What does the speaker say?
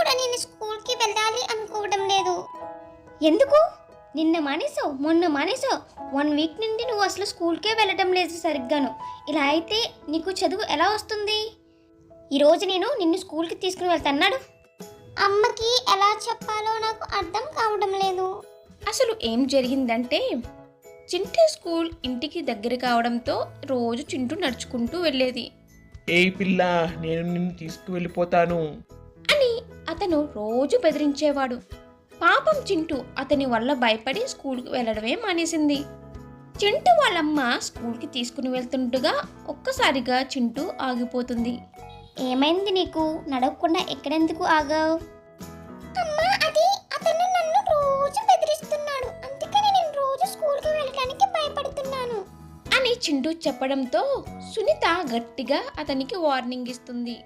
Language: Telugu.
కూడా నేను స్కూల్కి వెళ్ళాలి అనుకోవడం లేదు. ఎందుకు? నిన్న మానేసావు, మొన్న మానేసావు, 1 వీక్ నుండి నువ్వు అసలు స్కూల్కే వెళ్ళటం లేదు సరిగ్గాను. ఇలా అయితే నీకు చదువు ఎలా వస్తుంది? ఈరోజు నేను నిన్ను స్కూల్కి తీసుకుని వెళ్తాన్నాడు. అమ్మకి ఎలా చెప్పాలో నాకు అర్థం కావడం లేదు. అసలు ఏం జరిగిందంటే చింటూ స్కూల్ ఇంటికి దగ్గర కావడంతో రోజు చింటూ నడుచుకుంటూ వెళ్ళేది. ఏయ్ పిల్ల, నేను నిన్ను తీసుకువెళ్ళిపోతాను అని అతను రోజు బెదిరించేవాడు. పాపం చింటూ అతని వల్ల భయపడి స్కూల్కి వెళ్ళడమే మానేసింది. చింటూ వాళ్ళమ్మ స్కూల్కి తీసుకుని వెళ్తుండగా ఒక్కసారిగా చింటూ ఆగిపోతుంది. ఏమైంది నీకు? నడవకుండా ఎక్కడెందుకు ఆగావు? అమ్మా, అది అతను నన్ను రోజు బెదిరిస్తున్నాడు, అందుకని నేను రోజు స్కూల్కి వెళ్ళడానికి భయపడుతున్నాను అని చింటూ చెప్పడంతో సునీత గట్టిగా అతనికి వార్నింగ్ ఇస్తుంది.